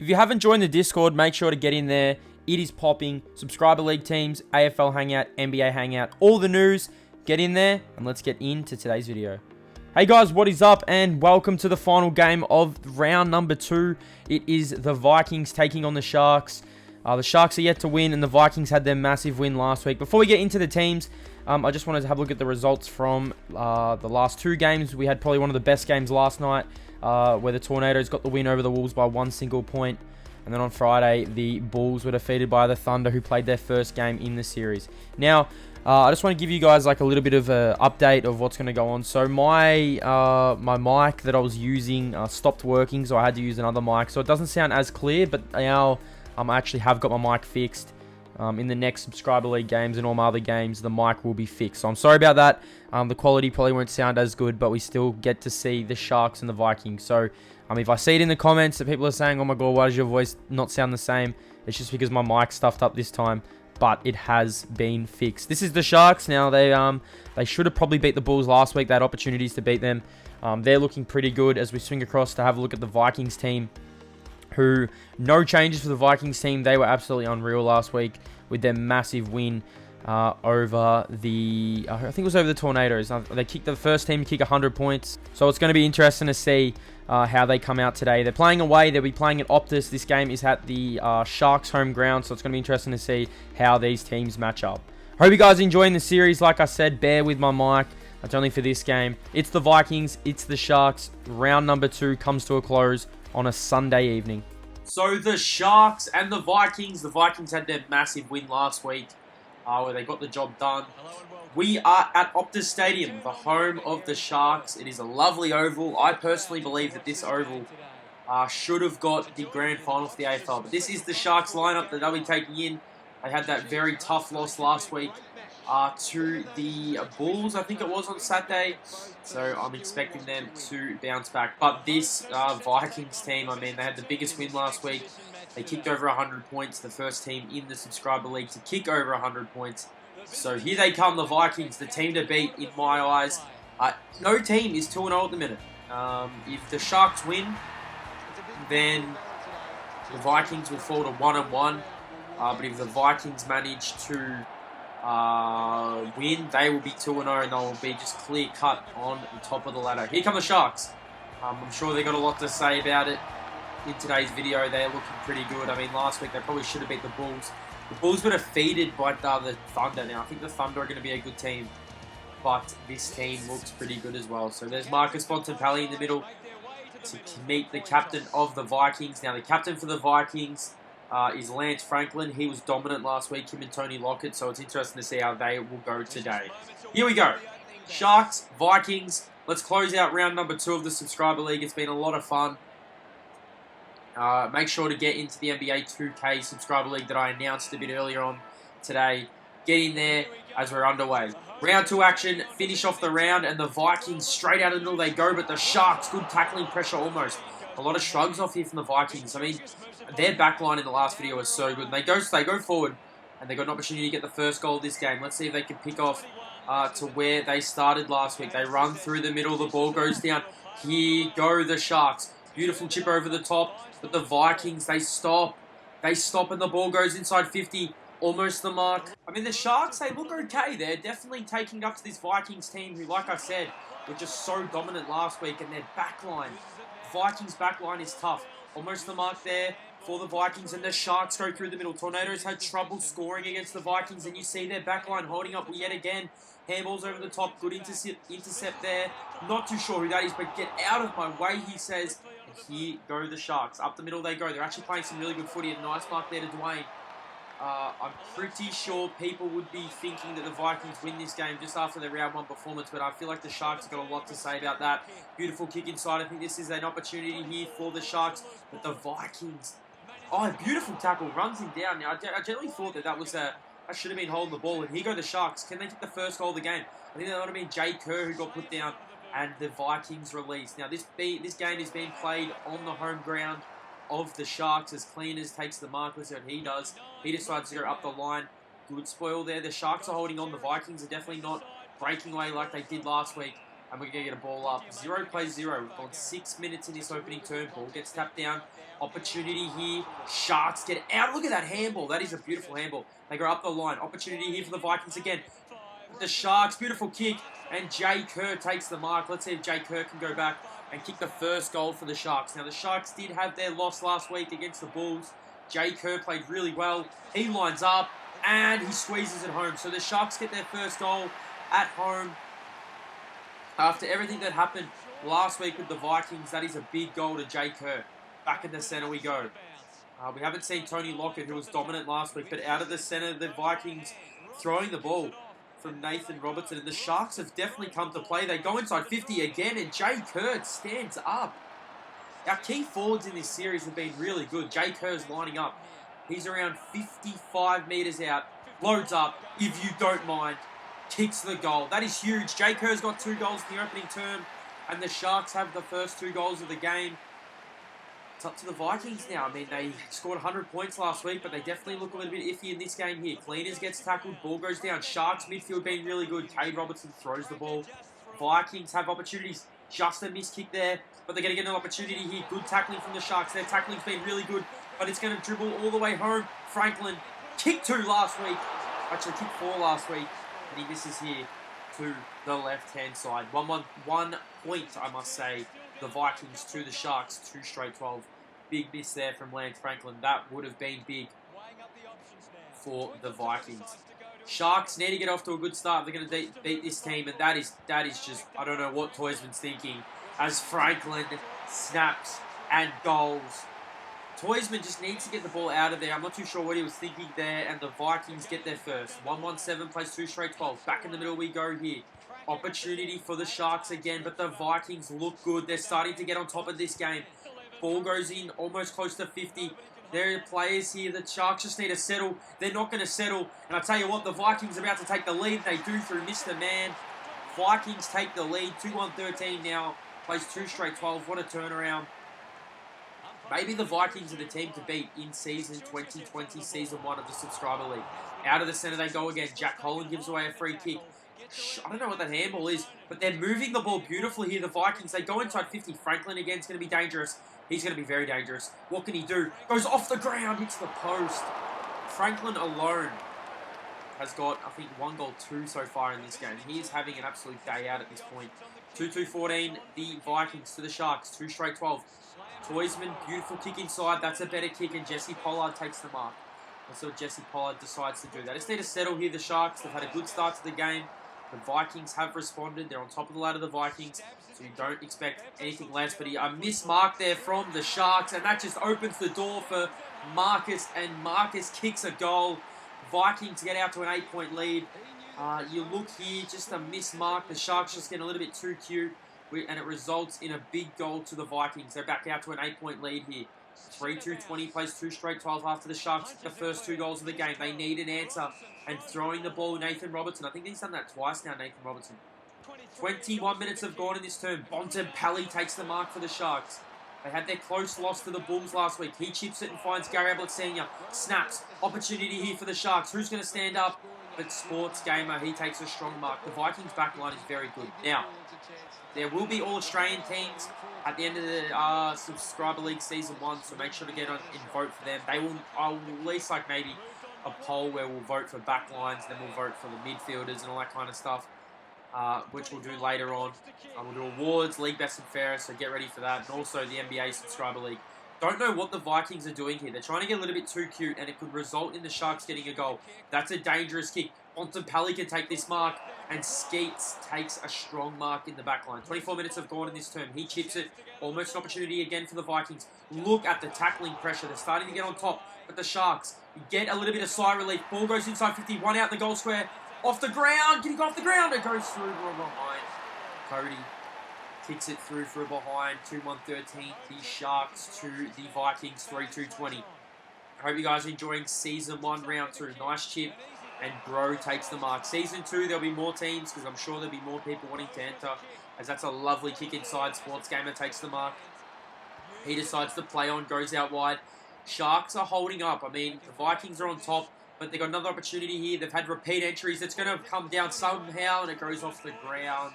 If you haven't joined the Discord, make sure to get in there. It is popping. Subscriber League teams, AFL Hangout, NBA Hangout, all the news. Get in there and let's get into today's video. Hey guys, what is up and welcome to the final game of round number 2. It is the Vikings taking on the Sharks. The Sharks are yet to win and the Vikings had their massive win last week. Before we get into the teams, I just wanted to have a look at the results from the last 2 games. We had probably one of the best games last night where the Tornadoes got the win over the Wolves by 1 single point. And then on Friday, the Bulls were defeated by the Thunder, who played their first game in the series. Now, I just want to give you guys like a little bit of an update of what's going to go on. So my my mic that I was using stopped working, so I had to use another mic. So it doesn't sound as clear, but now I actually have got my mic fixed. In the next Subscriber League games and all my other games, the mic will be fixed. So I'm sorry about that. The quality probably won't sound as good, but we still get to see the Sharks and the Vikings. So if I see it in the comments that people are saying, oh my god, why does your voice not sound the same? It's just because my mic stuffed up this time, but it has been fixed. This is the Sharks. Now, they should have probably beat the Bulls last week. They had opportunities to beat them. They're looking pretty good as we swing across to have a look at the Vikings team, who, no changes for the Vikings team. They were absolutely unreal last week with their massive win over the, I think it was over the Tornadoes. They kicked the first team to kick 100 points. So it's going to be interesting to see how they come out today. They're playing away. They'll be playing at Optus. This game is at the Sharks home ground, so it's going to be interesting to see how these teams match up. Hope you guys are enjoying the series. Like I said, bear with my mic. That's only for this game. It's the Vikings. It's the Sharks. Round number 2 comes to a close on a Sunday evening. So the Sharks and the Vikings had their massive win last week where they got the job done. We are at Optus Stadium, the home of the Sharks. It is a lovely oval. I personally believe that this oval should have got the grand final for the AFL. But this is the Sharks lineup that they'll be taking in. They had that very tough loss last week to the Bulls, I think it was, on Saturday. So I'm expecting them to bounce back. But this Vikings team, I mean, they had the biggest win last week. They kicked over 100 points, the first team in the Subscriber League to kick over 100 points. So here they come, the Vikings, the team to beat in my eyes. No team is 2-0 at the minute. If the Sharks win, then the Vikings will fall to 1-1. But if the Vikings manage to win, they will be 2-0 and they will be just clear cut on the top of the ladder. Here come the Sharks. I'm sure they got a lot to say about it in today's video. They're looking pretty good. I mean, last week they probably should have beat the Bulls. The Bulls were defeated by the Thunder. Now, I think the Thunder are going to be a good team, but this team looks pretty good as well. So there's Marcus Bontempelli in the middle to meet the captain of the Vikings. Now, the captain for the Vikings is Lance Franklin. He was dominant last week, him and Tony Lockett, so it's interesting to see how they will go today. Here we go. Sharks, Vikings. Let's close out round number 2 of the Subscriber League. It's been a lot of fun. Make sure to get into the NBA 2K Subscriber League that I announced a bit earlier on today. Get in there as we're underway. Round 2 action, finish off the round, and the Vikings straight out of the middle they go, but the Sharks, good tackling pressure almost. A lot of shrugs off here from the Vikings. I mean, their backline in the last video was so good. They go forward, and they got an opportunity to get the first goal of this game. Let's see if they can pick off to where they started last week. They run through the middle, the ball goes down. Here go the Sharks. Beautiful chip over the top, but the Vikings, they stop. They stop and the ball goes inside 50, almost the mark. I mean, the Sharks, they look okay. They're definitely taking up to this Vikings team who, like I said, were just so dominant last week, and their backline, Vikings backline is tough. Almost the mark there for the Vikings, and the Sharks go through the middle. Tornadoes had trouble scoring against the Vikings, and you see their backline holding up yet again. Handballs over the top, good intercept there. Not too sure who that is, but get out of my way, he says. And here go the Sharks. Up the middle they go. They're actually playing some really good footy. A nice mark there to Dwayne. I'm pretty sure people would be thinking that the Vikings win this game just after their round 1 performance, but I feel like the Sharks have got a lot to say about that. Beautiful kick inside. I think this is an opportunity here for the Sharks, but the Vikings, oh, beautiful tackle, runs him down. Now, I generally thought that that should have been holding the ball, and here go the Sharks. Can they get the first goal of the game? I think that would have been Jay Kerr who got put down, and the Vikings released. Now, this game is being played on the home ground of the Sharks as Cleaners takes the mark. Let's see what he does. He decides to go up the line. Good spoil there. The Sharks are holding on. The Vikings are definitely not breaking away like they did last week. And we're going to get a ball up. 0 plays 0. We've gone 6 minutes in this opening term. Ball gets tapped down. Opportunity here. Sharks get out. Look at that handball. That is a beautiful handball. They go up the line. Opportunity here for the Vikings again. The Sharks. Beautiful kick. And Jay Kerr takes the mark. Let's see if Jay Kerr can go back and kick the first goal for the Sharks. Now, the Sharks did have their loss last week against the Bulls. Jay Kerr played really well. He lines up. And he squeezes it home. So the Sharks get their first goal at home. After everything that happened last week with the Vikings, that is a big goal to Jay Kerr. Back in the centre we go. We haven't seen Tony Lockett, who was dominant last week, but out of the centre, the Vikings throwing the ball from Nathan Robertson. And the Sharks have definitely come to play. They go inside 50 again, and Jay Kerr stands up. Our key forwards in this series have been really good. Jay Kerr's lining up. He's around 55 metres out. Loads up, if you don't mind. Kicks the goal. That is huge. Jay Kerr's got 2 goals in the opening term, and the Sharks have the first 2 goals of the game. It's up to the Vikings now. I mean, they scored 100 points last week, but they definitely look a little bit iffy in this game here. Cleaners gets tackled, ball goes down. Sharks midfield being really good. Cade Robertson throws the ball. Vikings have opportunities. Just a missed kick there, but they're going to get an opportunity here. Good tackling from the Sharks. Their tackling's been really good, but it's going to dribble all the way home. Franklin, kick 2 last week. Actually, kick 4 last week. And he misses here to the left-hand side. 1 point, I must say. The Vikings to the Sharks. 2 straight 12. Big miss there from Lance Franklin. That would have been big for the Vikings. Sharks need to get off to a good start. They're going to beat this team. And that is just, I don't know what Toysman's thinking. As Franklin snaps and goals. Toysman just needs to get the ball out of there. I'm not too sure what he was thinking there. And the Vikings get their first. 1-1-7 plays 2 straight 12. Back in the middle we go here. Opportunity for the Sharks again. But the Vikings look good. They're starting to get on top of this game. Ball goes in almost close to 50. There are players here. The Sharks just need to settle. They're not going to settle. And I tell you what, the Vikings are about to take the lead. They do through Mr. Man. Vikings take the lead. 2-1-13 now. Plays 2 straight 12. What a turnaround. Maybe the Vikings are the team to beat in season 2020, season 1 of the Subscriber League. Out of the centre they go again. Jack Holland gives away a free kick. I don't know what that handball is, but they're moving the ball beautifully here, the Vikings. They go inside 50. Franklin again is going to be dangerous. He's going to be very dangerous. What can he do? Goes off the ground, hits the post. Franklin alone has got, I think, 1 goal, 2 so far in this game. He is having an absolute day out at this point. 2-2-14, the Vikings to the Sharks. 2 straight 12. Toysman, beautiful kick inside. That's a better kick, and Jesse Pollard takes the mark. That's what Jesse Pollard decides to do. They just need to settle here, the Sharks. They've had a good start to the game. The Vikings have responded. They're on top of the ladder, the Vikings. So you don't expect anything less. But a missed mark there from the Sharks. And that just opens the door for Marcus. And Marcus kicks a goal. Vikings get out to an 8-point lead. You look here, just a missed mark. The Sharks just get a little bit too cute. And it results in a big goal to the Vikings. They're back out to an 8-point lead here. 3-2-20 plays 2 straight 12 after the Sharks the first 2 goals of the game. They need an answer. And throwing the ball, Nathan Robertson. I think he's done that twice now, Nathan Robertson. 21 minutes have gone in this term. Bontempelli takes the mark for the Sharks. They had their close loss to the Bulls last week. He chips it and finds Gary Ablett Sr. Snaps. Opportunity here for the Sharks. Who's going to stand up? But Sports Gamer, he takes a strong mark. The Vikings back line is very good. Now, there will be All-Australian teams at the end of the Subscriber League Season 1, so make sure to get on and vote for them. They will, I'll release like maybe a poll where we'll vote for back lines, then we'll vote for the midfielders and all that kind of stuff, which we'll do later on. We'll do awards, League Best and Fairest, so get ready for that. And also the NBA Subscriber League. Don't know what the Vikings are doing here. They're trying to get a little bit too cute, and it could result in the Sharks getting a goal. That's a dangerous kick. Bontempelli can take this mark, and Skeets takes a strong mark in the back line. 24 minutes have gone in this term. He chips it. Almost an opportunity again for the Vikings. Look at the tackling pressure. They're starting to get on top, but the Sharks get a little bit of sigh relief. Ball goes inside 50. 1 out in the goal square. Off the ground. Can he go off the ground? It goes through from behind. Cody kicks it through for a behind. 2-1-13. The Sharks to the Vikings. 3-2-20. I hope you guys are enjoying Season 1, Round 2. Nice chip. And Bro takes the mark. Season 2, there'll be more teams because I'm sure there'll be more people wanting to enter. As that's a lovely kick inside. Sports Gamer takes the mark. He decides to play on, goes out wide. Sharks are holding up. I mean, the Vikings are on top, but they've got another opportunity here. They've had repeat entries. It's going to come down somehow, and it goes off the ground.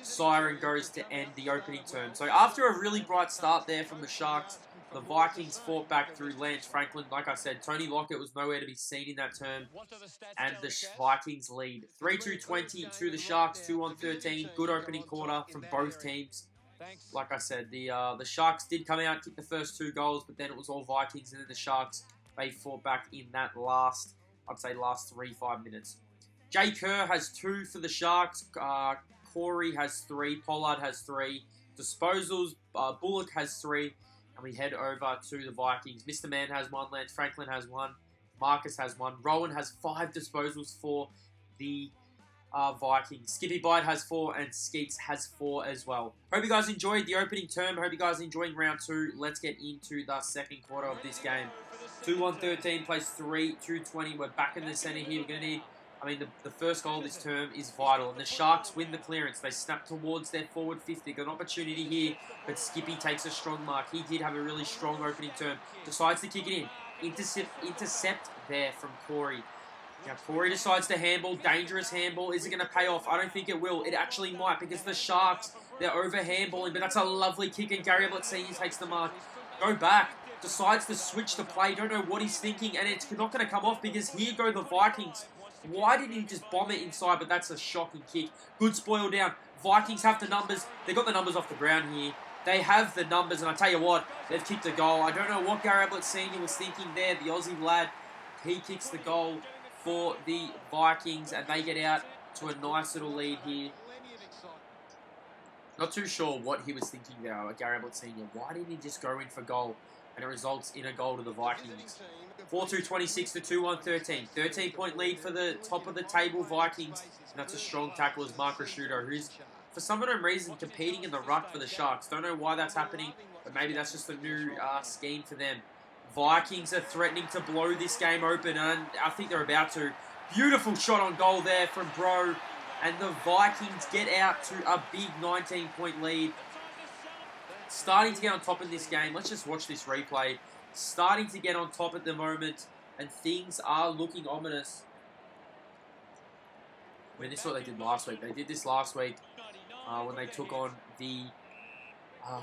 siren goes to end the opening term. So after a really bright start there from the Sharks, the Vikings fought back through Lance Franklin. Like I said, Tony Lockett was nowhere to be seen in that term. And the Vikings lead 3-2-20 to the Sharks, 2-13. Good opening quarter from both teams. Like I said, the Sharks did come out, kick the first 2 goals, but then it was all Vikings, and then the Sharks, they fought back in that last 3-5 minutes. Jay Kerr has 2 for the Sharks. Corey has 3. Pollard has 3. Disposals, Bullock has 3. And we head over to the Vikings. Mr. Man has 1. Lance Franklin has 1. Marcus has 1. Rowan has 5 disposals for the Vikings. Skippy Bite has 4. And Skeets has 4 as well. Hope you guys enjoyed the opening term. Hope you guys are enjoying round 2. Let's get into the second quarter of this game. 2-1-13 plays 3-2-20. We're back in the center here. We're going to need... the first goal of this term is vital. And the Sharks win the clearance. They snap towards their forward 50. Got an opportunity here, but Skippy takes a strong mark. He did have a really strong opening term. Decides to kick it in. Intercept there from Corey. Now, Corey decides to handball. Dangerous handball. Is it going to pay off? I don't think it will. It actually might, because the Sharks, they're over handballing. But that's a lovely kick, and Gary Ablett Sr. takes the mark. Go back. Decides to switch the play. Don't know what he's thinking, and it's not going to come off, because here go the Vikings. Why didn't he just bomb it inside? But that's a shocking kick. Good spoil down. Vikings have the numbers. They got the numbers off the ground here. They have the numbers, and I tell you what, they've kicked a goal. I don't know what Gary Ablett Sr. was thinking there. The Aussie lad, he kicks the goal for the Vikings, and they get out to a nice little lead here. Not too sure what he was thinking there, Gary Ablett Sr. Why didn't he just go in for goal? And it results in a goal to the Vikings. 4-2-26 to 2-1-13. 13-point lead for the top of the table Vikings. And that's a strong tackle as Mark Rashudo, who's, for some unknown reason, competing in the ruck for the Sharks. Don't know why that's happening, but maybe that's just a new scheme for them. Vikings are threatening to blow this game open, and I think they're about to. Beautiful shot on goal there from Bro. And the Vikings get out to a big 19-point lead. Starting to get on top in this game. Let's just watch this replay. Starting to get on top at the moment, and things are looking ominous. This is what they did last week. They did this last week when they took on the...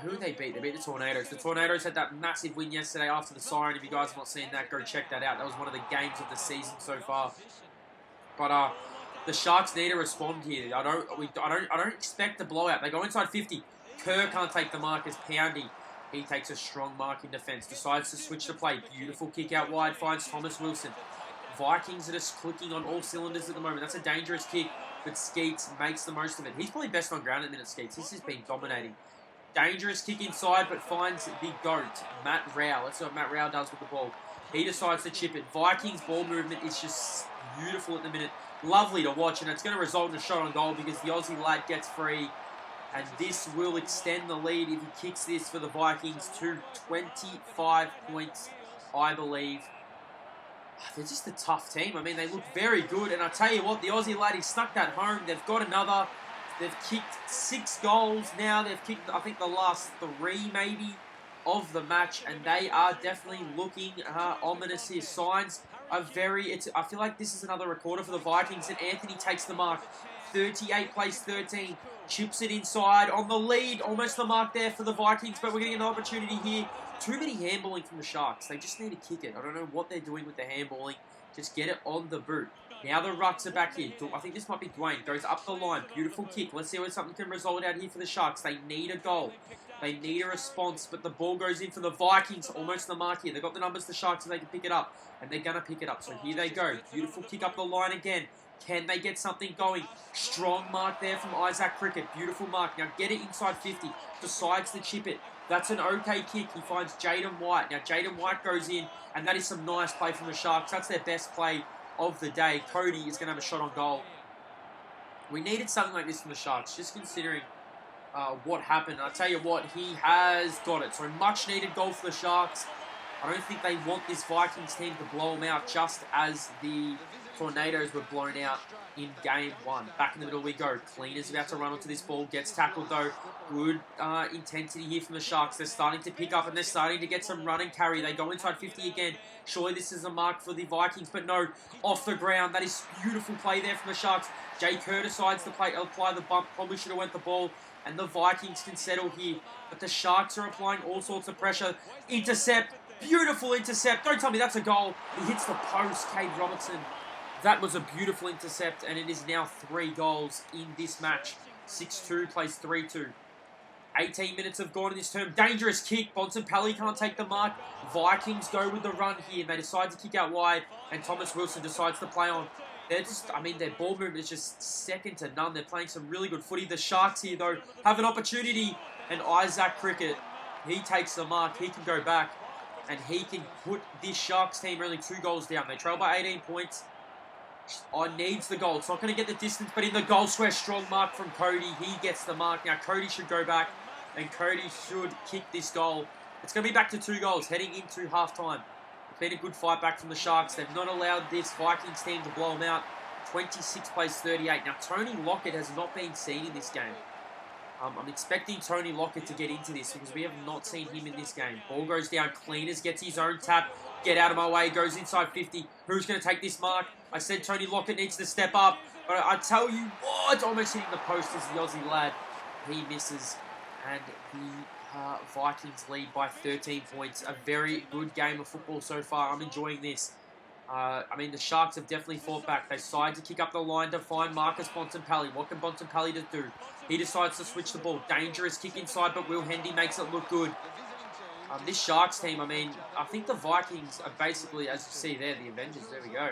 who did they beat? They beat the Tornadoes. The Tornadoes had that massive win yesterday after the siren. If you guys have not seen that, go check that out. That was one of the games of the season so far. But the Sharks need to respond here. I don't expect a blowout. They go inside 50. Kerr can't take the mark as Poundy. He takes a strong mark in defence. Decides to switch the play. Beautiful kick out wide. Finds Thomas Wilson. Vikings are just clicking on all cylinders at the moment. That's a dangerous kick, but Skeets makes the most of it. He's probably best on ground at the minute, Skeets. This has been dominating. Dangerous kick inside, but finds the GOAT, Matt Rao. Let's see what Matt Rao does with the ball. He decides to chip it. Vikings ball movement is just beautiful at the minute. Lovely to watch, and it's going to result in a shot on goal because the Aussie lad gets free. And this will extend the lead if he kicks this for the Vikings to 25 points, I believe. They're just a tough team. They look very good. And I tell you what, the Aussie lad, he snuck that home. They've got another. They've kicked 6 goals now. They've kicked, I think, the last 3 maybe of the match. And they are definitely looking ominous here. Signs are I feel like this is another recorder for the Vikings. And Anthony takes the mark. 38 plays 13. Chips it inside on the lead. Almost the mark there for the Vikings, but we're getting an opportunity here. Too many handballing from the Sharks. They just need to kick it. I don't know what they're doing with the handballing. Just get it on the boot. Now the Rucks are back here. I think this might be Dwayne. Goes up the line. Beautiful kick. Let's see what something can result out here for the Sharks. They need a goal. They need a response, but the ball goes in for the Vikings. Almost the mark here. They've got the numbers, the Sharks, so they can pick it up. And they're going to pick it up. So here they go. Beautiful kick up the line again. Can they get something going? Strong mark there from Isaac Cricket. Beautiful mark. Now get it inside 50. Decides to chip it. That's an okay kick. He finds Jaden White. Now Jaden White goes in, and that is some nice play from the Sharks. That's their best play of the day. Cody is going to have a shot on goal. We needed something like this from the Sharks, just considering what happened. I tell you what, he has got it. So much needed goal for the Sharks. I don't think they want this Vikings team to blow them out just as the Tornadoes were blown out in game 1. Back in the middle we go. Cleaner's about to run onto this ball. Gets tackled though. Good intensity here from the Sharks. They're starting to pick up and they're starting to get some run and carry. They go inside 50 again. Surely this is a mark for the Vikings, but no. Off the ground. That is beautiful play there from the Sharks. Jay Kerr decides to apply the bump. Probably should have went the ball. And the Vikings can settle here. But the Sharks are applying all sorts of pressure. Intercept. Beautiful intercept. Don't tell me that's a goal. He hits the post, Cade Robertson. That was a beautiful intercept, and it is now 3 goals in this match. 6-2 plays 3-2. 18 minutes have gone in this term. Dangerous kick. Bontempelli can't take the mark. Vikings go with the run here. They decide to kick out wide, and Thomas Wilson decides to play on. They're just, their ball movement is just second to none. They're playing some really good footy. The Sharks here, though, have an opportunity, and Isaac Cricket, he takes the mark. He can go back, and he can put this Sharks team only 2 goals down. They trail by 18 points. Needs the goal. It's not going to get the distance, but in the goal square, strong mark from Cody. He gets the mark. Now, Cody should go back, and Cody should kick this goal. It's going to be back to 2 goals, heading into halftime. It's been a good fight back from the Sharks. They've not allowed this Vikings team to blow them out. 26 plays 38. Now, Tony Lockett has not been seen in this game. I'm expecting Tony Lockett to get into this because we have not seen him in this game. Ball goes down. Cleaners gets his own tap. Get out of my way. Goes inside 50. Who's going to take this mark? I said Tony Lockett needs to step up. But I tell you what, almost hitting the post is the Aussie lad. He misses. And the Vikings lead by 13 points. A very good game of football so far. I'm enjoying this. The Sharks have definitely fought back. They decide to kick up the line to find Marcus Bontempelli. What can Bontempelli do? He decides to switch the ball. Dangerous kick inside, but Will Hendy makes it look good. This Sharks team, I think the Vikings are basically, as you see there, the Avengers. There we go.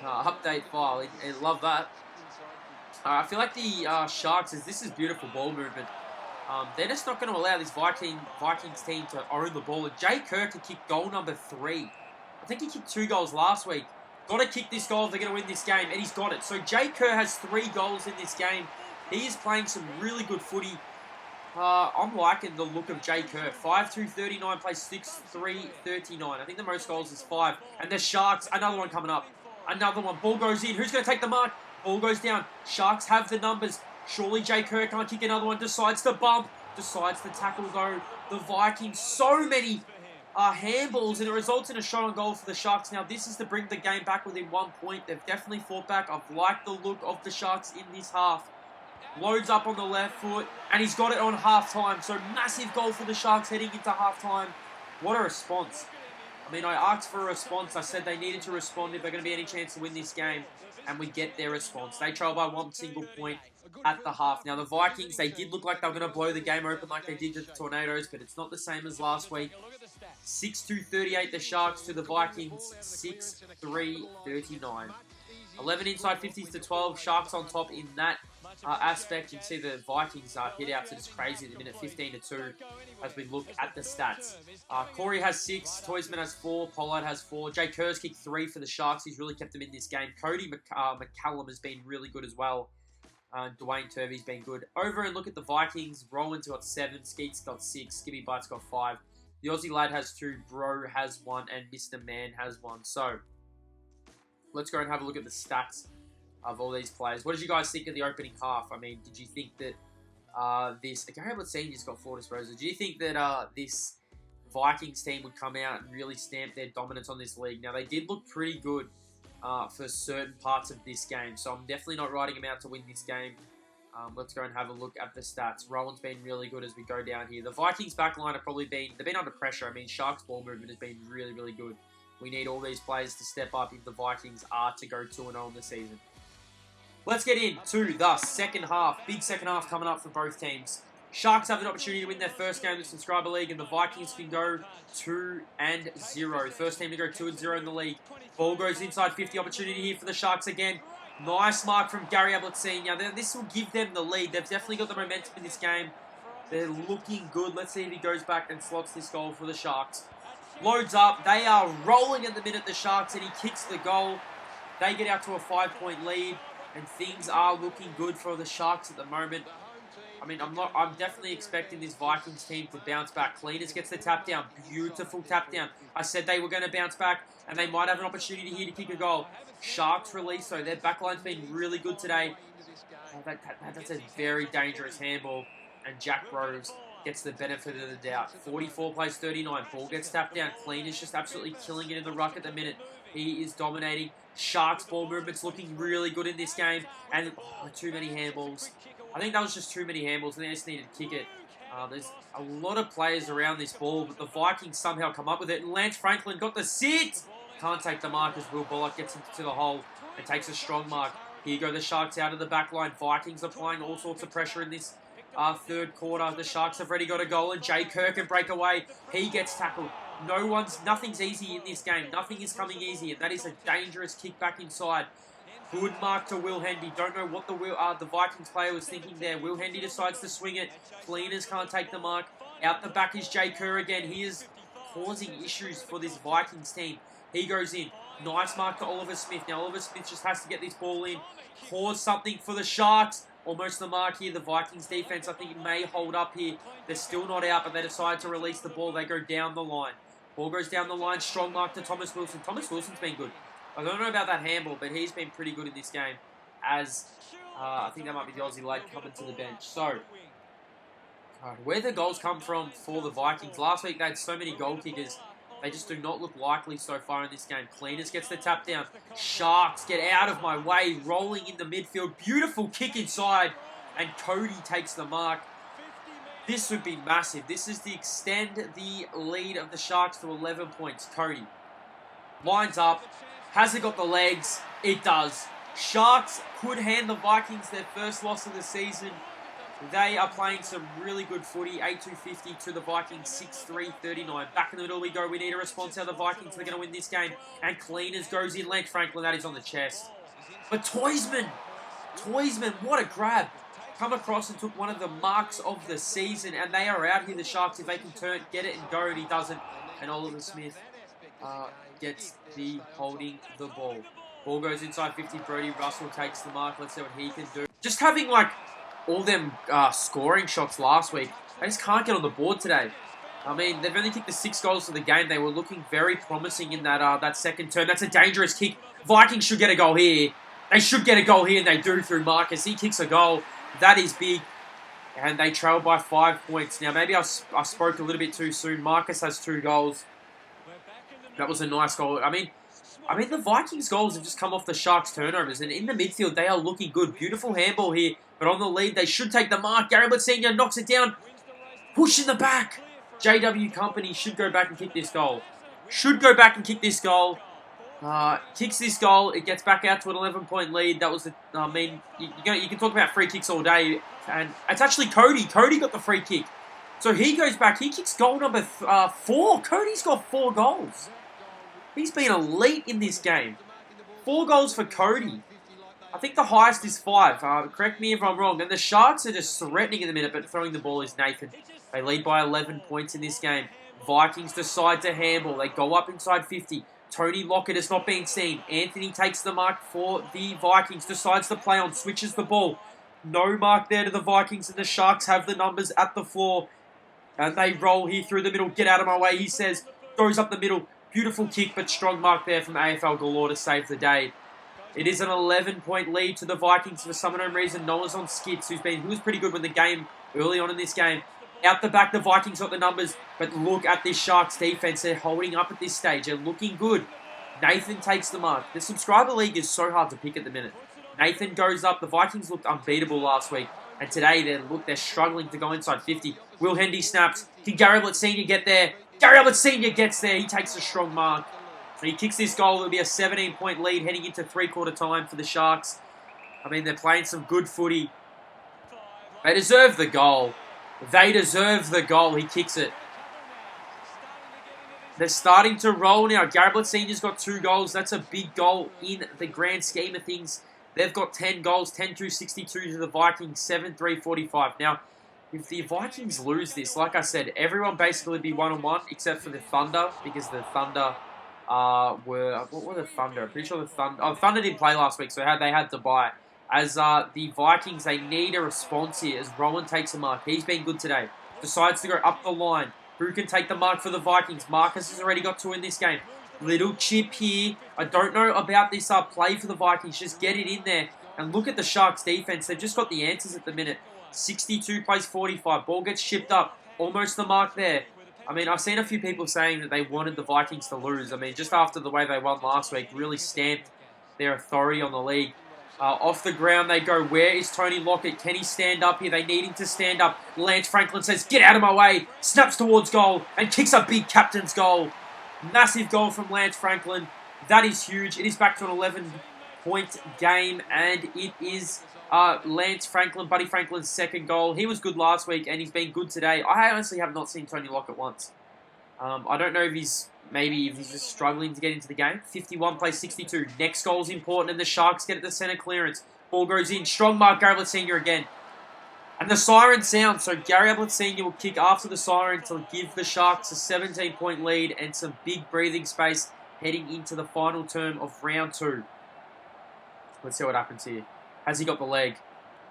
Update file. I love that. I feel like the Sharks, this is beautiful ball movement. They're just not going to allow this Vikings team to own the ball. Jay Kerr could kick goal number 3. I think he kicked 2 goals last week. Got to kick this goal if they're going to win this game, and he's got it. So Jay Kerr has 3 goals in this game. He is playing some really good footy. I'm liking the look of Jay Kerr. 5-2-39, plays 6-3-39. I think the most goals is 5. And the Sharks, another one coming up. Another one. Ball goes in. Who's going to take the mark? Ball goes down. Sharks have the numbers. Surely Jay Kerr can't kick another one. Decides to bump. Decides to tackle, though. The Vikings, so many handballs, and it results in a shot on goal for the Sharks. Now, this is to bring the game back within 1 point. They've definitely fought back. I've liked the look of the Sharks in this half. Loads up on the left foot, and he's got it on half-time. So, massive goal for the Sharks heading into half-time. What a response. I asked for a response. I said they needed to respond if they're going to be any chance to win this game, and we get their response. They trail by 1 single point at the half. Now, the Vikings, they did look like they were going to blow the game open like they did to the Tornadoes, but it's not the same as last week. 6-2-38 the Sharks to the Vikings, 6-3-39. 11 inside 50s to 12. Sharks on top in that aspect. You can see the Vikings hit outs. It's crazy at the minute, 15-2 as we look at the stats. Corey has 6. Toysman has 4. Pollard has 4. Jay Kerr's kicked 3 for the Sharks. He's really kept them in this game. Cody McCallum has been really good as well. Dwayne Turvey's been good. Over and look at the Vikings. Rowan's got 7. Skeet's got 6. Skibby Bite's got 5. The Aussie lad has 2. Bro has 1. And Mr. Man has 1. So, let's go and have a look at the stats of all these players. What did you guys think of the opening half? Did you think that Gary Ablett Sr.'s got 4 disposals. Do you think that this Vikings team would come out and really stamp their dominance on this league? Now, they did look pretty good for certain parts of this game, so I'm definitely not writing them out to win this game. Let's go and have a look at the stats. Rowan's been really good as we go down here. The Vikings backline have they've been under pressure. Sharks ball movement has been really, really good. We need all these players to step up if the Vikings are to go 2-0 in the season. Let's get into the second half. Big second half coming up for both teams. Sharks have an opportunity to win their first game in the Subscriber League, and the Vikings can go 2-0. First team to go 2-0 in the league. Ball goes inside 50. Opportunity here for the Sharks again. Nice mark from Gary Ablett Sr. This will give them the lead. They've definitely got the momentum in this game. They're looking good. Let's see if he goes back and slots this goal for the Sharks. Loads up. They are rolling at the minute, the Sharks, and he kicks the goal. They get out to a 5-point lead, and things are looking good for the Sharks at the moment. I'm definitely expecting this Vikings team to bounce back. Cleaners gets the tap down. Beautiful tap down. I said they were going to bounce back, and they might have an opportunity here to kick a goal. Sharks release, so their backline's been really good today. That's a very dangerous handball, and Jack Rose gets the benefit of the doubt. 44 plays 39. Ball gets tapped down. Cleaners just absolutely killing it in the ruck at the minute. He is dominating. Sharks ball movement's looking really good in this game, and too many handballs. I think that was just too many handballs, and they just needed to kick it. There's a lot of players around this ball, but the Vikings somehow come up with it. And Lance Franklin got the sit. Can't take the mark as Will Bullock gets into the hole and takes a strong mark. Here go the Sharks out of the back line. Vikings applying all sorts of pressure in this third quarter. The Sharks have already got a goal, and Jay Kirk can break away. He gets tackled. Nothing's easy in this game. Nothing is coming easy, and that is a dangerous kick back inside. Good mark to Will Hendy. Don't know what the Vikings player was thinking there. Will Hendy decides to swing it. Cleaners can't take the mark. Out the back is Jay Kerr again. He is causing issues for this Vikings team. He goes in. Nice mark to Oliver Smith. Now Oliver Smith just has to get this ball in. Cause something for the Sharks. Almost the mark here. The Vikings defense, I think, it may hold up here. They're still not out, but they decide to release the ball. They go down the line. Ball goes down the line. Strong mark to Thomas Wilson. Thomas Wilson's been good. I don't know about that handball, but he's been pretty good in this game. As I think that might be the Aussie lad coming to the bench. So, where the goals come from for the Vikings? Last week they had so many goal kickers. They just do not look likely so far in this game. Cleaners gets the tap down. Sharks get out of my way. Rolling in the midfield. Beautiful kick inside. And Cody takes the mark. This would be massive. This is to extend the lead of the Sharks to 11 points. Cody lines up. Has it got the legs? It does. Sharks could hand the Vikings their first loss of the season. They are playing some really good footy. 8-2-50 to the Vikings, 6-3-39. Back in the middle we go. We need a response out of the Vikings. They're going to win this game. And Cleaners goes in. Lance Franklin, that is on the chest. But Toysman, what a grab. Come across and took one of the marks of the season. And they are out here, the Sharks, if they can get it and go. And he doesn't. And Oliver Smith gets the holding the ball. Ball goes inside 50. Brody Russell takes the mark. Let's see what he can do. Just having, all them scoring shots last week, they just can't get on the board today. I mean, they've only kicked the 6 goals for the game. They were looking very promising in that second turn. That's a dangerous kick. Vikings should get a goal here. They should get a goal here, and they do through Marcus. He kicks a goal. That is big. And they trail by 5 points. Now, maybe I spoke a little bit too soon. Marcus has 2 goals. That was a nice goal. I mean, the Vikings' goals have just come off the Sharks' turnovers. And in the midfield, they are looking good. Beautiful handball here. But on the lead, they should take the mark. Gary Ablett Sr. knocks it down. Push in the back. JW Company should go back and kick this goal. Kicks this goal. It gets back out to an 11-point lead. That was you can talk about free kicks all day. And it's actually Cody. Cody got the free kick. So he goes back. He kicks goal number 4. Cody's got 4 goals. He's been elite in this game. 4 goals for Cody. I think the highest is 5. Correct me if I'm wrong. And the Sharks are just threatening in the minute, but throwing the ball is Nathan. They lead by 11 points in this game. Vikings decide to handball. They go up inside 50. Tony Lockett has not been seen. Anthony takes the mark for the Vikings. Decides to play on. Switches the ball. No mark there to the Vikings, and the Sharks have the numbers at the floor. And they roll here through the middle. Get out of my way, he says. Goes up the middle. Beautiful kick, but strong mark there from AFL Galore to save the day. It is an 11-point lead to the Vikings for some unknown reason. Noah's on skits, who was pretty good with the game early on in this game. Out the back, the Vikings got the numbers, but look at this Sharks defense. They're holding up at this stage. They're looking good. Nathan takes the mark. The subscriber league is so hard to pick at the minute. Nathan goes up. The Vikings looked unbeatable last week, and today they're struggling to go inside 50. Will Hendy snaps. Can Gary Ablett Sr. get there? Gary Ablett Sr. gets there. He takes a strong mark. He kicks this goal. It'll be a 17-point lead heading into three-quarter time for the Sharks. I mean, they're playing some good footy. They deserve the goal. He kicks it. They're starting to roll now. Gary Ablett Sr.'s got 2 goals. That's a big goal in the grand scheme of things. They've got 10 goals, 10-62 to the Vikings, 7-3-45. Now, if the Vikings lose this, like I said, everyone basically would be 1-1 except for the Thunder, because the Thunder what were the Thunder? I'm pretty sure the Thunder didn't play last week, so they had to buy. as the Vikings, they need a response here as Rowan takes the mark. He's been good today. Decides to go up the line. Who can take the mark for the Vikings? Marcus has already got 2 in this game. Little chip here. I don't know about this play for the Vikings. Just get it in there. And look at the Sharks defense. They've just got the answers at the minute. 62 plays 45. Ball gets chipped up. Almost the mark there. I mean, I've seen a few people saying that they wanted the Vikings to lose. I mean, just after the way they won last week, really stamped their authority on the league. Off the ground they go. Where is Tony Lockett? Can he stand up here? They need him to stand up. Lance Franklin says, get out of my way. Snaps towards goal and kicks a big captain's goal. Massive goal from Lance Franklin. That is huge. It is back to an 11-point game, and it is Lance Franklin, Buddy Franklin's second goal. He was good last week, and he's been good today. I honestly have not seen Tony Lockett once. I don't know if he's just struggling to get into the game. 51 plays 62. Next goal is important, and the Sharks get it to center clearance. Ball goes in. Strong mark, Gary Ablett Sr. again. And the siren sounds, so Gary Ablett Sr. will kick after the siren to give the Sharks a 17-point lead and some big breathing space heading into the final term of round 2. Let's see what happens here. Has he got the leg?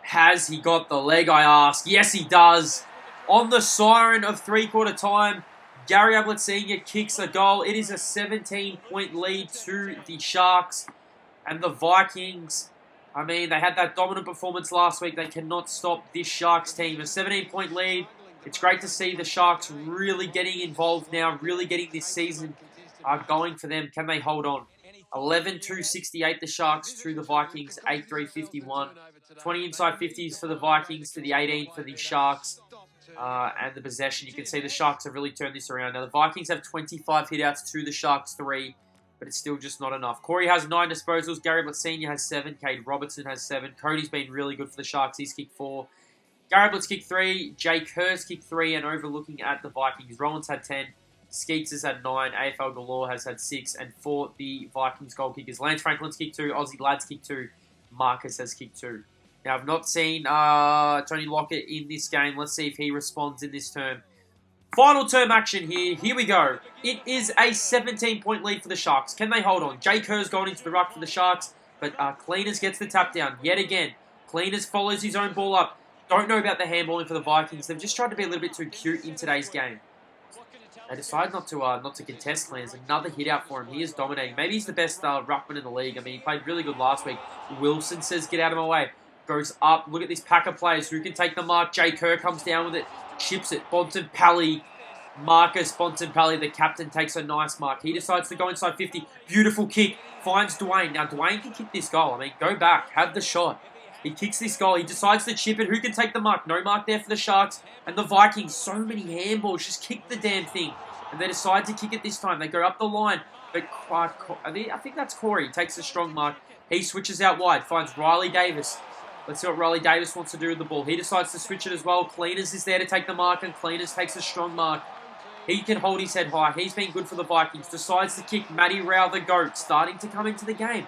Has he got the leg, I ask? Yes, he does. On the siren of three-quarter time, Gary Ablett Sr. kicks a goal. It is a 17-point lead to the Sharks. And the Vikings, I mean, they had that dominant performance last week. They cannot stop this Sharks team. A 17-point lead. It's great to see the Sharks really getting involved now, really getting this season going for them. Can they hold on? 11-2-68 the Sharks to the Vikings, 8-3-51. 20 inside 50s for the Vikings to the 18 for the Sharks. And the possession, you can see the Sharks have really turned this around. Now, the Vikings have 25 hitouts to the Sharks 3, but it's still just not enough. Corey has 9 disposals. Gary Ablett Sr. has 7. Cade Robertson has 7. Cody's been really good for the Sharks. He's kicked 4. Gary Ablett's kicked 3. Jake Hurst kicked 3. And overlooking at the Vikings, Rollins had 10. Skeets has had 9. AFL Galore has had 6. And for the Vikings goal kickers, Lance Franklin's kicked 2. Aussie Ladd's kicked 2. Marcus has kicked 2. Now, I've not seen Tony Lockett in this game. Let's see if he responds in this term. Final term action here. Here we go. It is a 17-point lead for the Sharks. Can they hold on? Jake Kerr's gone into the ruck for the Sharks, but Cleaners gets the tap down yet again. Cleaners follows his own ball up. Don't know about the handballing for the Vikings. They've just tried to be a little bit too cute in today's game. They decide not to contest Cleaners. Another hit out for him. He is dominating. Maybe he's the best ruckman in the league. I mean, he played really good last week. Wilson says, get out of my way. Goes up. Look at this pack of players. Who can take the mark? Jay Kerr comes down with it. Chips it. Bontempelli. Marcus Bontempelli, the captain, takes a nice mark. He decides to go inside 50. Beautiful kick. Finds Dwayne. Now, Dwayne can kick this goal. I mean, go back. Have the shot. He kicks this goal. He decides to chip it. Who can take the mark? No mark there for the Sharks. And the Vikings, so many handballs. Just kick the damn thing. And they decide to kick it this time. They go up the line. But I think that's Corey. Takes a strong mark. He switches out wide. Finds Riley Davis. Let's see what Riley Davis wants to do with the ball. He decides to switch it as well. Cleaners is there to take the mark, and Cleaners takes a strong mark. He can hold his head high. He's been good for the Vikings. Decides to kick Matty Rowell, the GOAT, starting to come into the game.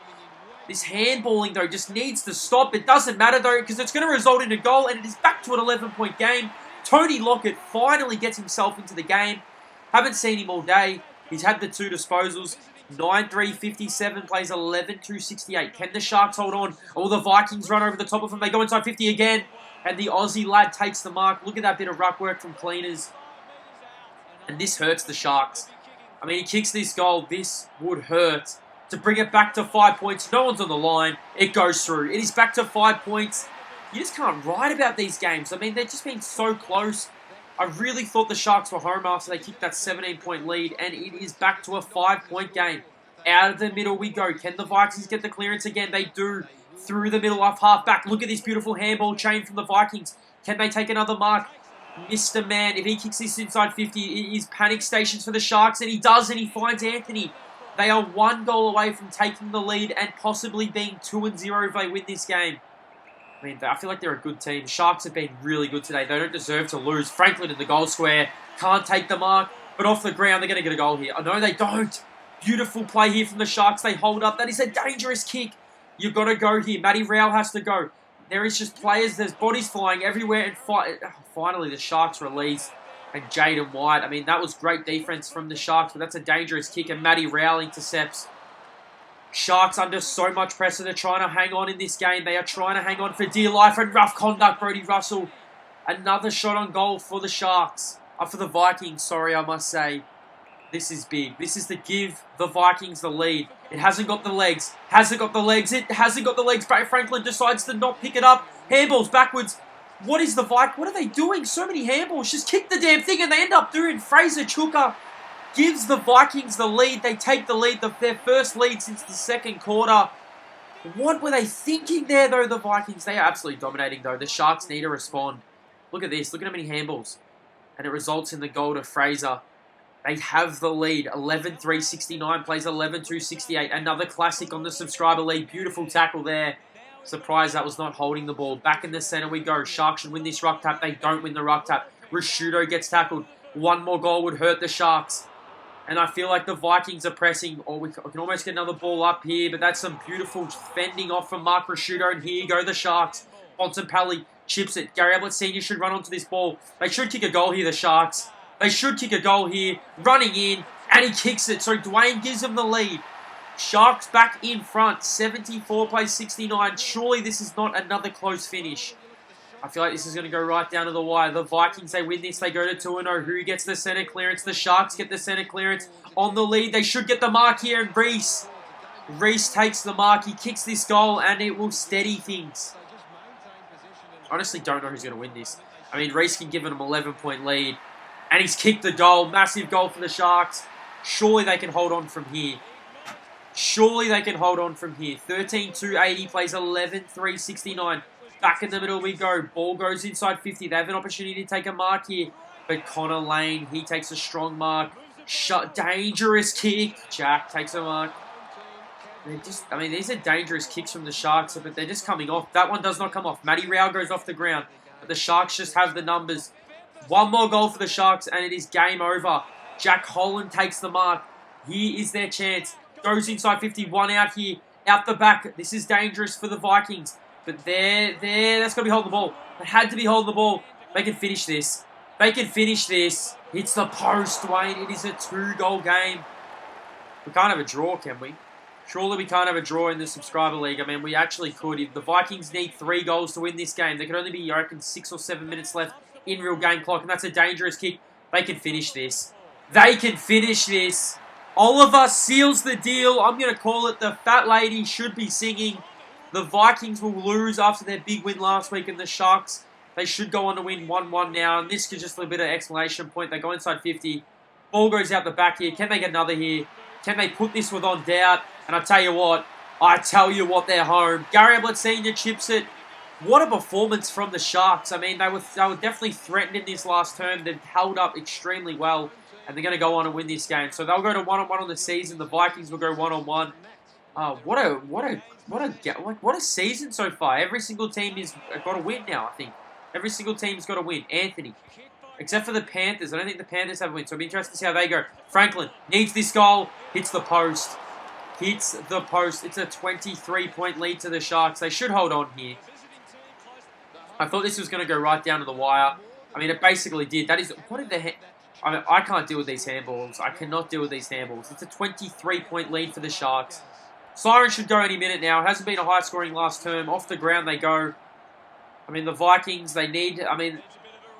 This handballing, though, just needs to stop. It doesn't matter, though, because it's going to result in a goal, and it is back to an 11-point game. Tony Lockett finally gets himself into the game. Haven't seen him all day. He's had the 2 disposals. 9-3-57, plays 11-2-68. Can the Sharks hold on? Oh, the Vikings run over the top of him. They go inside 50 again. And the Aussie lad takes the mark. Look at that bit of ruck work from Cleaners. And this hurts the Sharks. I mean, he kicks this goal. This would hurt. To bring it back to 5 points. No one's on the line. It goes through. It is back to 5 points. You just can't write about these games. I mean, they've just been so close. I really thought the Sharks were home after they kicked that 17-point lead, and it is back to a 5-point game. Out of the middle we go. Can the Vikings get the clearance again? They do. Through the middle, off half-back. Look at this beautiful handball chain from the Vikings. Can they take another mark? Mr. Man, if he kicks this inside 50, it is panic stations for the Sharks, and he does, and he finds Anthony. They are 1 goal away from taking the lead and possibly being 2-0 if they win this game. I mean, I feel like they're a good team. Sharks have been really good today. They don't deserve to lose. Franklin in the goal square. Can't take the mark. But off the ground, they're going to get a goal here. No, they don't. Beautiful play here from the Sharks. They hold up. That is a dangerous kick. You've got to go here. Matty Rowell has to go. There is just players. There's bodies flying everywhere. And finally, the Sharks release. And Jaden White. I mean, that was great defense from the Sharks. But that's a dangerous kick. And Matty Rowell intercepts. Sharks under so much pressure. They're trying to hang on in this game. They are trying to hang on for dear life. And rough conduct, Brodie Russell. Another shot on goal for the Sharks. For the Vikings, sorry, I must say. This is big. This is to give the Vikings the lead. It hasn't got the legs. Hasn't got the legs. It hasn't got the legs. Brett Franklin decides to not pick it up. Handballs backwards. What is the Vikings? What are they doing? So many handballs. Just kick the damn thing and they end up doing. Fraser Chuka gives the Vikings the lead. They take the lead. Their first lead since the second quarter. What were they thinking there, though, the Vikings? They are absolutely dominating, though. The Sharks need to respond. Look at this. Look at how many handballs. And it results in the goal to Fraser. They have the lead. 11-3-69 plays 11-2-68. Another classic on the subscriber league. Beautiful tackle there. Surprised that was not holding the ball. Back in the center we go. Sharks should win this ruck tap. They don't win the ruck tap. Rashudo gets tackled. One more goal would hurt the Sharks. And I feel like the Vikings are pressing. Or we can almost get another ball up here. But that's some beautiful fending off from Mark Rashudo. And here go the Sharks. Bontempelli chips it. Gary Ablett Sr. should run onto this ball. They should kick a goal here, the Sharks. They should kick a goal here. Running in. And he kicks it. So Dwayne gives them the lead. Sharks back in front. 74 plays 69. Surely this is not another close finish. I feel like this is going to go right down to the wire. The Vikings, they win this. They go to 2-0. Who gets the center clearance? The Sharks get the center clearance. On the lead. They should get the mark here. And Reese takes the mark. He kicks this goal. And it will steady things. Honestly, don't know who's going to win this. I mean, Reese can give them an 11-point lead. And he's kicked the goal. Massive goal for the Sharks. Surely they can hold on from here. Surely they can hold on from here. 13-2-80 plays 11-3-69. Back in the middle we go. Ball goes inside 50. They have an opportunity to take a mark here. But Connor Lane, he takes a strong mark. Dangerous kick. Jack takes a mark. These are dangerous kicks from the Sharks, but they're just coming off. That one does not come off. Matty Rao goes off the ground. But the Sharks just have the numbers. One more goal for the Sharks, and it is game over. Jack Holland takes the mark. Here is their chance. Goes inside 50. One out here. Out the back. This is dangerous for the Vikings. But that's got to be holding the ball. They had to be holding the ball. They can finish this. They can finish this. Hits the post, Dwayne. It is a 2-goal game. We can't have a draw, can we? Surely we can't have a draw in the subscriber league. I mean, we actually could. If the Vikings need 3 goals to win this game, there could only be, I reckon, 6 or 7 minutes left in real game clock, and that's a dangerous kick. They can finish this. They can finish this. Oliver seals the deal. I'm going to call it. The fat lady should be singing. The Vikings will lose after their big win last week, and the Sharks, they should go on to win 1-1 now. And this is just a bit of exclamation point. They go inside 50. Ball goes out the back here. Can they get another here? Can they put this without doubt? And I tell you what, they're home. Gary Ablett Sr. chips it. What a performance from the Sharks. I mean, they were definitely threatened in this last term. They've held up extremely well, and they're going to go on and win this game. So they'll go to 1-1 on the season. The Vikings will go 1-1. What a season so far. Every single team has got to win now, I think. Every single team's got to win. Anthony. Except for the Panthers. I don't think the Panthers have a win. So it'll be interesting to see how they go. Franklin needs this goal. Hits the post. Hits the post. It's a 23-point lead to the Sharks. They should hold on here. I thought this was going to go right down to the wire. I mean, it basically did. That is... What in the heck? I mean, I can't deal with these handballs. I cannot deal with these handballs. It's a 23-point lead for the Sharks. Siren should go any minute now. It hasn't been a high-scoring last term. Off the ground they go. I mean, the Vikings, they need... I mean,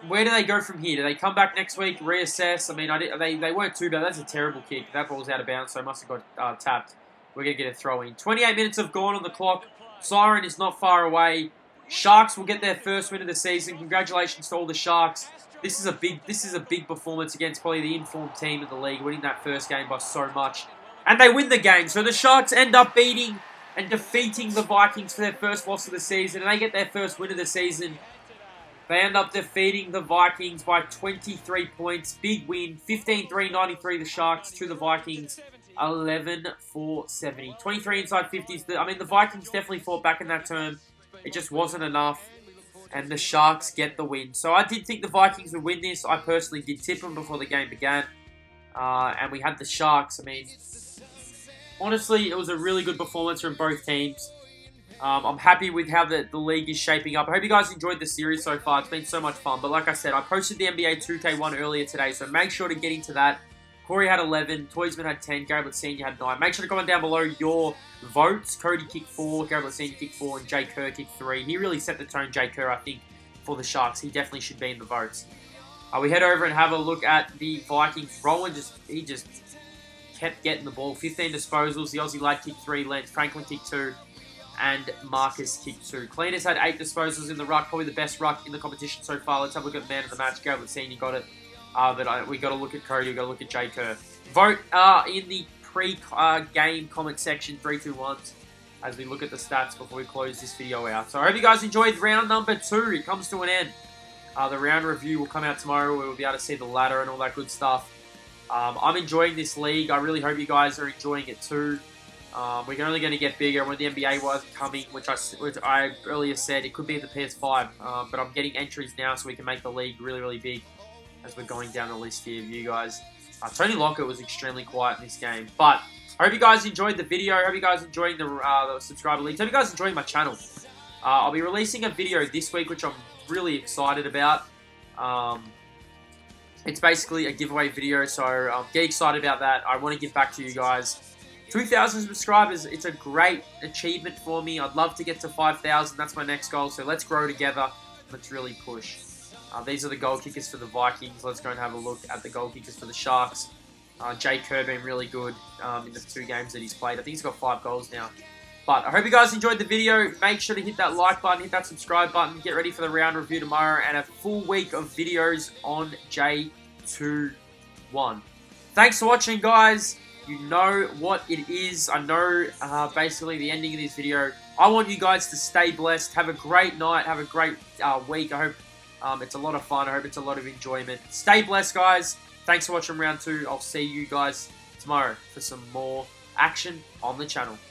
where do they go from here? Do they come back next week, reassess? I mean, they weren't too bad. That's a terrible kick. That ball's out of bounds, so it must have got tapped. We're going to get a throw in. 28 minutes have gone on the clock. Siren is not far away. Sharks will get their first win of the season. Congratulations to all the Sharks. This is a big performance against probably the informed team in the league, winning that first game by so much. And they win the game. So the Sharks end up beating and defeating the Vikings for their first loss of the season. And they get their first win of the season. They end up defeating the Vikings by 23 points. Big win. 15-3-93 the Sharks to the Vikings. 11-4-70. 23 inside 50s. I mean, the Vikings definitely fought back in that term. It just wasn't enough. And the Sharks get the win. So I did think the Vikings would win this. I personally did tip them before the game began. And we had the Sharks. I mean, honestly, it was a really good performance from both teams. I'm happy with how the league is shaping up. I hope you guys enjoyed the series so far. It's been so much fun. But like I said, I posted the NBA 2K1 earlier today. So make sure to get into that. Corey had 11. Toysman had 10. Garrett Senior had 9. Make sure to comment down below your votes. Cody kicked 4. Garrett Senior kicked 4. And Jay Kerr kicked 3. He really set the tone, Jay Kerr, I think, for the Sharks. He definitely should be in the votes. We head over and have a look at the Vikings. Rowan he just kept getting the ball. 15 disposals. The Aussie lad kicked 3. Lance Franklin kicked 2. And Marcus kicked 2. Cleaners had 8 disposals in the ruck. Probably the best ruck in the competition so far. Let's have a look at the man of the match. Garrett Senior got it. But we got to look at Cody. We got to look at Jay Kerr. Vote in the pre-game comment section, 3, 2, 1, as we look at the stats before we close this video out. So I hope you guys enjoyed round number 2. It comes to an end. The round review will come out tomorrow, where we'll be able to see the ladder and all that good stuff. I'm enjoying this league. I really hope you guys are enjoying it too. We're only going to get bigger when the NBA was coming, which I earlier said it could be the PS5. But I'm getting entries now so we can make the league really, really big as we're going down the list here of you guys. Tony Lockett was extremely quiet in this game. But I hope you guys enjoyed the video. I hope you guys enjoying the subscriber league. I hope you guys enjoying my channel. I'll be releasing a video this week, which I'm really excited about. It's basically a giveaway video, so get excited about that. I want to give back to you guys. 2,000 subscribers, it's a great achievement for me. I'd love to get to 5,000. That's my next goal, so let's grow together. Let's really push. These are the goal kickers for the Vikings. Let's go and have a look at the goal kickers for the Sharks. Jay Kerr been really good in the 2 games that he's played. I think he's got 5 goals now. But I hope you guys enjoyed the video. Make sure to hit that like button, hit that subscribe button. Get ready for the round review tomorrow and a full week of videos on J21. Thanks for watching, guys. You know what it is. I know basically the ending of this video. I want you guys to stay blessed. Have a great night. Have a great week. I hope it's a lot of fun. I hope it's a lot of enjoyment. Stay blessed, guys. Thanks for watching round 2. I'll see you guys tomorrow for some more action on the channel.